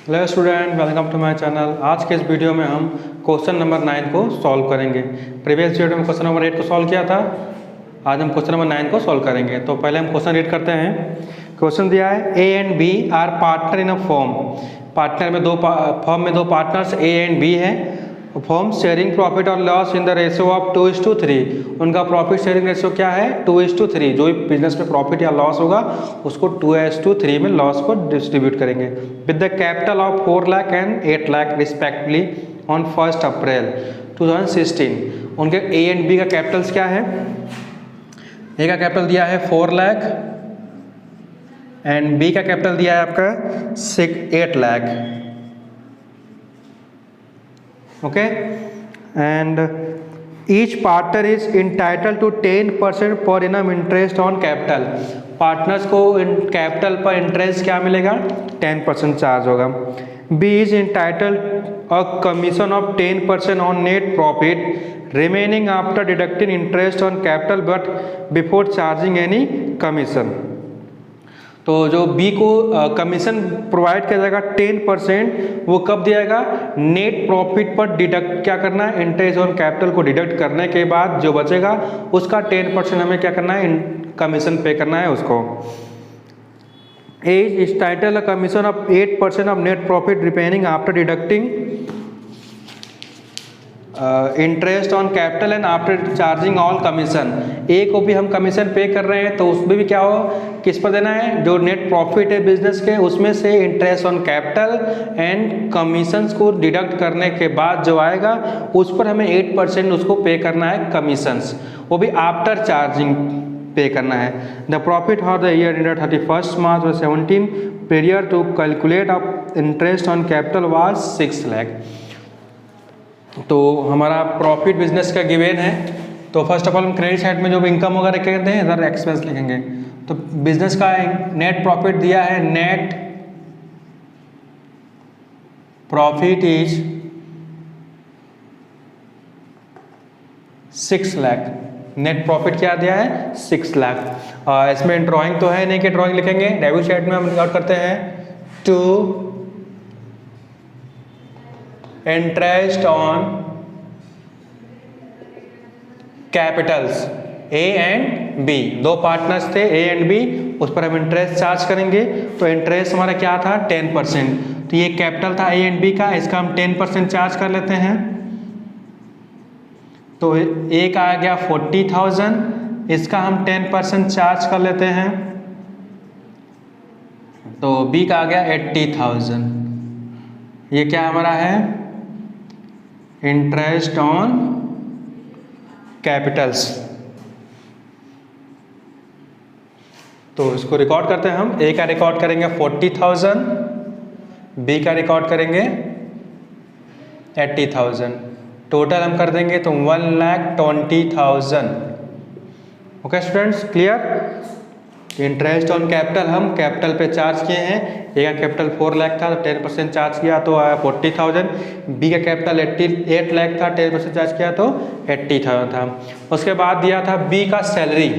Hello student, welcome to my channel. आज के इस वीडियो में हम क्वेश्चन नंबर 9 को सॉल्व करेंगे। प्रीवियस वीडियो में क्वेश्चन नंबर 8 को सॉल्व किया था। आज हम क्वेश्चन नंबर 9 को सॉल्व करेंगे। तो पहले हम क्वेश्चन रीड करते हैं। क्वेश्चन दिया है A and B are partner in a firm. Partner में फॉर्म में दो पार्टनर्स ए एंड बी हैं। फॉर्म शेयरिंग प्रॉफिट और loss in the ratio of 2:3। उनका प्रॉफिट शेयरिंग रेशियो क्या है? 2:3। जो भी बिजनेस में प्रॉफिट या लॉस होगा उसको 2:3 में लॉस को डिस्ट्रीब्यूट करेंगे। With the capital of 4 lakh and 8 lakh respectively on 1 April 2016। उनके ए एंड बी का कैपिटल्स क्या है? ए का कैपिटल दिया है 4 लाख एंड बी का कैपिटल दिया है आपका 8 lakh. Okay, and each partner is entitle to 10% per annum interest on capital. Partners को कैपिटल पर इंटरेस्ट क्या मिलेगा? 10% चार्ज होगा। B is entitle a commission of 10% on net profit remaining after deducting interest on capital but before charging any commission. तो जो B को commission provide किया जाएगा 10%, वो कब दिया जाएगा? नेट प्रॉफिट पर डिडक्ट क्या करना है? इंटरेस्ट ऑन कैपिटल को डिडक्ट करने के बाद जो बचेगा उसका 10% हमें क्या करना है? कमीशन पे करना है उसको। As is title commission of 8% of net profit remaining after deducting interest on capital and after charging all commission. A को भी हम कमीशन पे कर रहे हैं तो उसमें भी क्या हो, किस पर देना है? जो नेट प्रॉफिट है बिजनेस के उसमें से interest on capital and commissions को डिडक्ट करने के बाद जो आएगा उस पर हमें 8% उसको पे करना है कमीशंस, वो भी आफ्टर चार्जिंग पे करना है। The profit for the year ended 31 March 2017 period to calculate of interest on capital was 6 lakh. तो हमारा प्रॉफिट बिजनेस का गिवेन है। तो फर्स्ट ऑफ ऑल हम क्रेडिट साइड में जो भी इनकम वगैरह कहते हैं इधर एक्सपेंस लिखेंगे। तो बिजनेस का नेट प्रॉफिट दिया है, net profit is 6 lakh. Net profit क्या दिया है? 6 लाख। इसमें ड्राइंग तो है नहीं कि ड्राइंग लिखेंगे। डेबिट साइड में हम रिकॉर्ड करते हैं to interest on capitals A and B. दो पार्टनर्स थे ए एंड बी, उस पर हम इंटरेस्ट चार्ज करेंगे। तो इंटरेस्ट हमारा क्या था? 10%। तो ये कैपिटल था ए एंड बी का, इसका हम 10% चार्ज कर लेते हैं। तो ए का आ गया 40,000, इसका हम 10% चार्ज कर लेते हैं। तो बी का आ गया 80,000। ये क्या हमारा है? Interest on Capitals. तो इसको रिकॉर्ड करते हैं हम। ए का रिकॉर्ड करेंगे 40,000, बी का रिकॉर्ड करेंगे 80,000। टोटल हम कर देंगे तो 1,20,000। Okay students, clear? Interest on capital हम कैपिटल पे चार्ज किए हैं। ए का कैपिटल 4 लाख था तो 10% चार्ज किया तो आया 40,000। बी का कैपिटल 8 लाख था, 10% चार्ज किया तो 80,000 था। उसके बाद दिया था बी का salary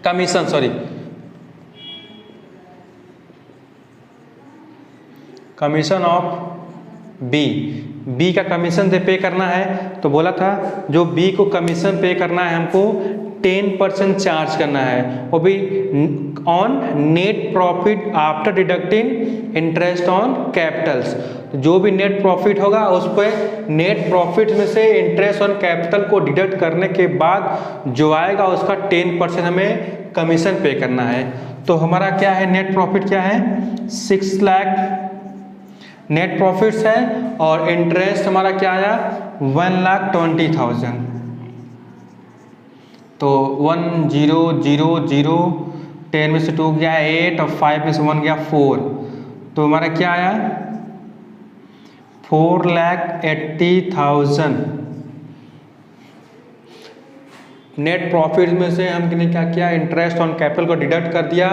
commission, commission of B का कमीशन से पे करना है। तो बोला था जो बी को कमीशन पे करना है हमको 10% चार्ज करना है, वो भी on net profit after deducting interest on Capitals. जो भी नेट प्रॉफिट होगा उस पर नेट प्रॉफिट में से इंटरेस्ट ऑन कैपिटल को डिडक्ट करने के बाद जो आएगा उसका 10% हमें कमीशन पे करना है। तो हमारा क्या है? नेट प्रॉफिट क्या है? 6 लाख नेट प्रॉफिट्स है और इंटरेस्ट हमारा क्या आया? 1,20,000। तो 1,0,0,0, 10 में से 2 गया 8 और 5 में से 1 गया 4। तो हमारा क्या आया? 4,80,000। नेट प्रॉफिट में से हमने क्या किया? इंटरेस्ट ऑन कैपिटल को डिडक्ट कर दिया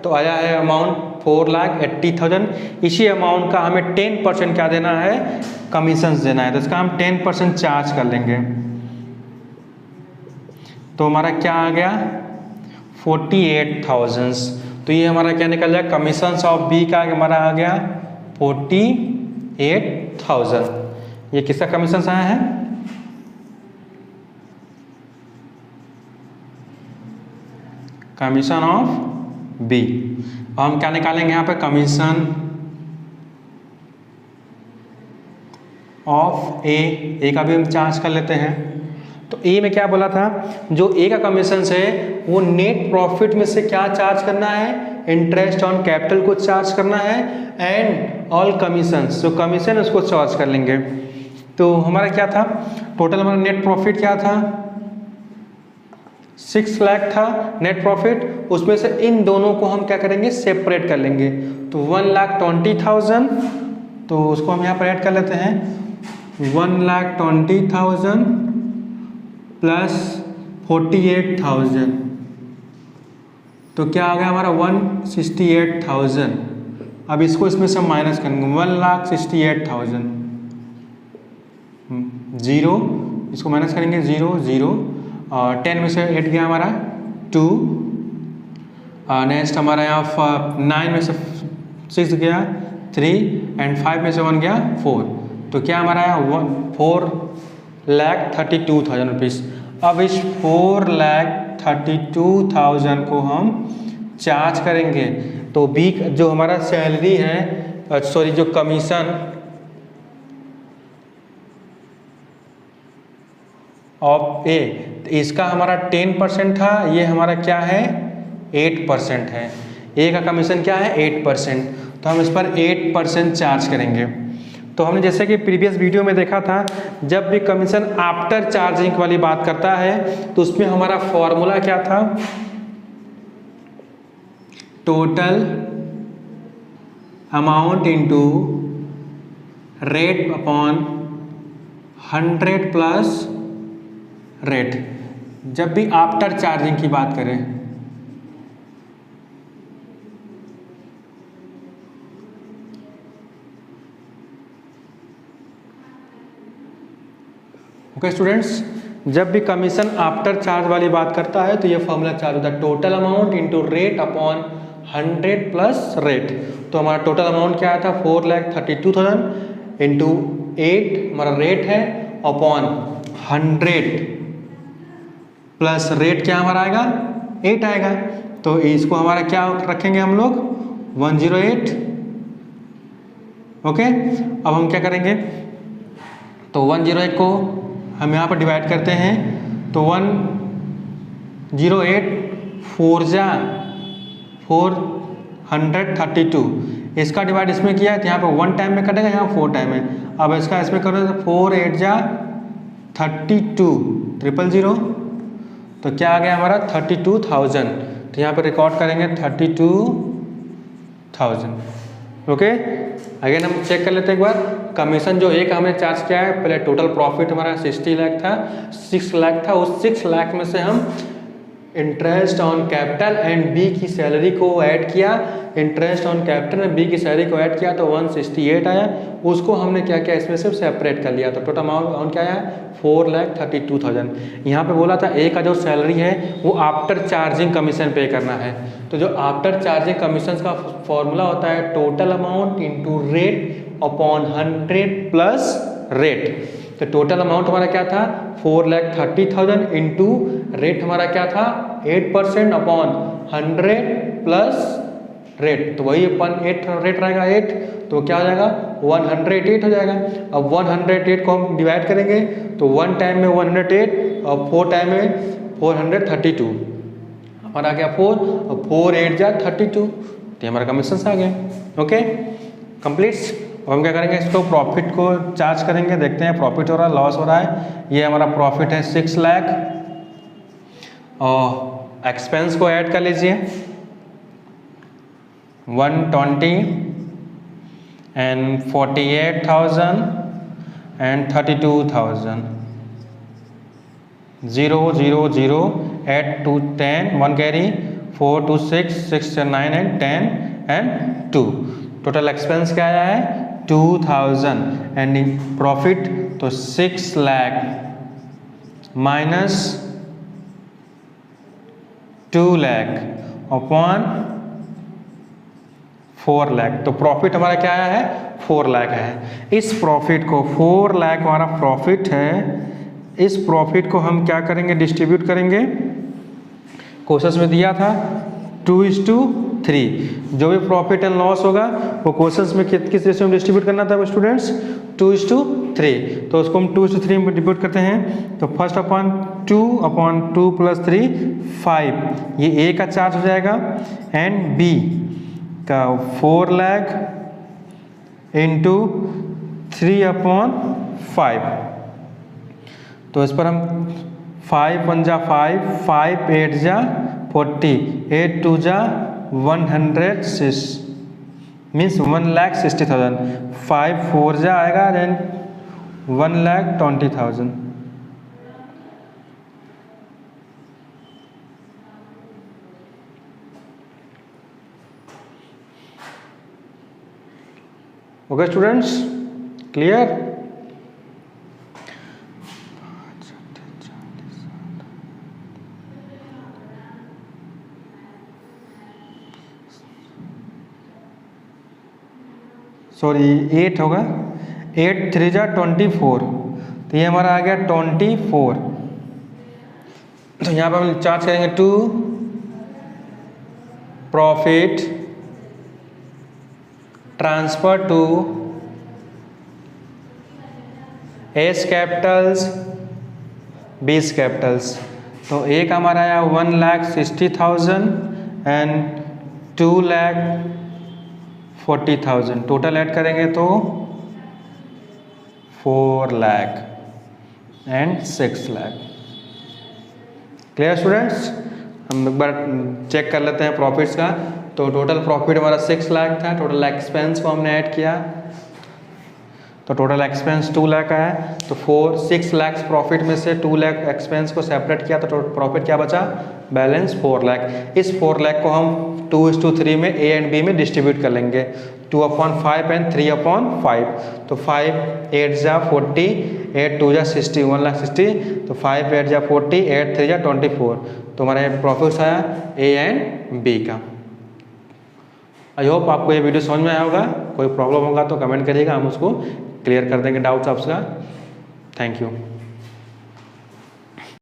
तो आया है अमाउंट 4,80,000। इसी अमाउंट का हमें 10% क्या देना है? कमीशंस देना है। तो इसका हम 10% चार्ज कर लेंगे। तो हमारा क्या आ गया? 48,000। तो ये हमारा क्या निकल जाए? कमीशंस ऑफ बी का हमारा आ गया 48,000। ये किसका कमीशन आया है? Commission of B. हम क्या निकालेंगे यहाँ पे? कमीशन ऑफ ए का भी हम चार्ज कर लेते हैं। तो ए में क्या बोला था? जो ए का कमीशन है वो नेट प्रॉफिट में से क्या चार्ज करना है? इंटरेस्ट ऑन कैपिटल को चार्ज करना है एंड ऑल कमीशन, जो कमीशन उसको चार्ज कर लेंगे। तो हमारा क्या था? टोटल हमारा नेट प्रॉफिट क्या था? 6 लाख था नेट प्रॉफिट। उसमें से इन दोनों को हम क्या करेंगे? सेपरेट कर लेंगे। तो 1,20,000, तो उसको हम यहाँ पर ऐड कर लेते हैं। 1,20,000 प्लस 48,000, तो क्या आ गया हमारा? 168,000। अब इसको इसमें से माइनस करेंगे। 1,68,000 जीरो, इसको माइनस करेंगे 0 0 और 10 में से 8 गया हमारा 2। नेक्स्ट हमारा यहाँ 9 में से 6 गया 3 एंड 5 में से 1 गया 4। तो क्या हमारा है? 4,32,000 रुपीज़। अब इस 4,32,000 को हम चार्ज करेंगे। तो बी जो हमारा सैलरी है, सॉरी जो कमीशन ऑफ ए, इसका हमारा 10% था, ये हमारा क्या है? 8% है। ए का कमीशन क्या है? 8%। तो हम इस पर 8% चार्ज करेंगे। तो हमने जैसे कि प्रीवियस वीडियो में देखा था, जब भी कमीशन आफ्टर चार्जिंग वाली बात करता है तो उसमें हमारा फॉर्मूला क्या था? Total amount into rate upon 100 plus rate, जब भी आफ्टर चार्जिंग की बात करें। ओके स्टूडेंट्स, जब भी कमीशन आफ्टर चार्ज वाली बात करता है तो ये फॉर्मूला चार्ज होता है, total amount into rate upon 100 plus rate. तो हमारा टोटल अमाउंट क्या आया था? 4,32,000 इंटू 8 हमारा रेट है अपॉन 100 प्लस रेट क्या हमारा आएगा? 8 आएगा। तो इसको हमारा क्या रखेंगे हम लोग? 108। ओके, अब हम क्या करेंगे? तो 108 को हम यहाँ पर डिवाइड करते हैं। तो 108 4 जा 432, इसका डिवाइड इसमें किया है तो यहाँ पे 1 टाइम में कटेगा, यहाँ 4 टाइम में। अब इसका इसमें करो तो 4 8 जा 32 000, तो क्या आ गया हमारा? 32,000। तो यहाँ पे रिकॉर्ड करेंगे 32,000। ओके, अगेन हम चेक कर लेते हैं एक बार। कमीशन जो एक हमने चार्ज किया है, पहले टोटल प्रॉफिट हमारा 60 लाख था, 6 लाख था। उस 6 लाख में से हम interest on capital and B की सैलरी को ऐड किया। Interest on capital and B की सैलरी को ऐड किया तो 168 आया। उसको हमने क्या किया? इसमें से सेपरेट कर लिया। तो टोटल अमाउंट क्या आया? 4,32,000। यहाँ पे बोला था ए का जो सैलरी है वो आफ्टर चार्जिंग कमीशन पे करना है। तो जो आफ्टर चार्जिंग कमीशन का फॉर्मूला होता है total amount into rate upon 100 plus rate. तो टोटल अमाउंट हमारा क्या था? 4,30,000 इंटू रेट हमारा क्या था? 8% अपॉन 100 प्लस रेट। तो वही अपन 8 रेट रहेगा 8, तो क्या हो जाएगा? 108 हो जाएगा। अब 108 को हम डिवाइड करेंगे तो 1 टाइम में 108 और 4 टाइम में 432, हमारा आ गया 4 और 4 8 जा 32, तो हमारा कमीशन आ गया। Okay complete. अब हम क्या करेंगे? इसको प्रॉफिट को चार्ज करेंगे, देखते हैं प्रॉफिट हो रहा है लॉस हो रहा है। ये हमारा प्रॉफिट है 6 लाख और एक्सपेंस को ऐड कर लीजिए 120 and 48,000 and 32,000। 0 0 0 8 to 10 1 carry 4 to 6 6 to 9 and 10 and 2। Total expense क्या आया है? 2,000 एंड प्रॉफिट तो 6 लाख माइनस 2 लाख अपॉन 4 लाख। तो प्रॉफिट हमारा क्या आया है 4 लाख है। इस प्रॉफिट को 4 लाख हमारा प्रॉफिट है, इस प्रॉफिट को हम क्या करेंगे डिस्ट्रीब्यूट करेंगे, क्वेश्चन में दिया था 2:3। जो भी प्रॉफिट एंड लॉस होगा वो क्वेश्चन में किस रेशियो में डिस्ट्रीब्यूट करना था स्टूडेंट्स 2:3। तो उसको हम 2:3 में डिस्ट्रीब्यूट करते हैं। तो फर्स्ट अपॉन 2 प्लस 3 5, ये ए का चार्ज हो जाएगा एंड बी का 4 लाख इंटू 3/5। तो इस पर हम 5 1 जा 5, 5 8 जा 40, 8 2 जा 106 मीन्स 1,60,000। 5 4 जा आएगा then 1,20,000। Okay students, clear? Sorry 8 होगा, 8 3 जा 24, तो ये हमारा आ गया 24। तो यहाँ पर हम चार्ज करेंगे 2 profit transfer to A's capitals B's capitals. तो एक हमारा आया 1,60,000 एंड 2,40,000। टोटल ऐड करेंगे तो 4 lakh and 6 lakh. Clear students? हम एक बार चेक कर लेते हैं प्रॉफिट्स का। तो टोटल प्रॉफिट हमारा 6 लाख था, टोटल एक्सपेंस को हमने ऐड किया तो टोटल एक्सपेंस 2 लाख आया। तो 6 लाख प्रॉफिट में से 2 लाख एक्सपेंस को सेपरेट किया तो प्रॉफिट क्या बचा, बैलेंस 4 लाख। इस 4 लाख को हम 2:3 में ए एंड बी में डिस्ट्रीब्यूट कर लेंगे, 2/5 एंड 3/5। तो 5 8 जा 40, 8 2 जा 60, 1,60,000। तो 5 8 जा 40, 8 3 जा 24। तो हमारा प्रॉफिट आया ए एंड बी का। आई होप आपको ये वीडियो समझ में आया होगा। कोई प्रॉब्लम होगा तो कमेंट करिएगा, हम उसको क्लियर कर देंगे डाउट्स आपका। Thank you.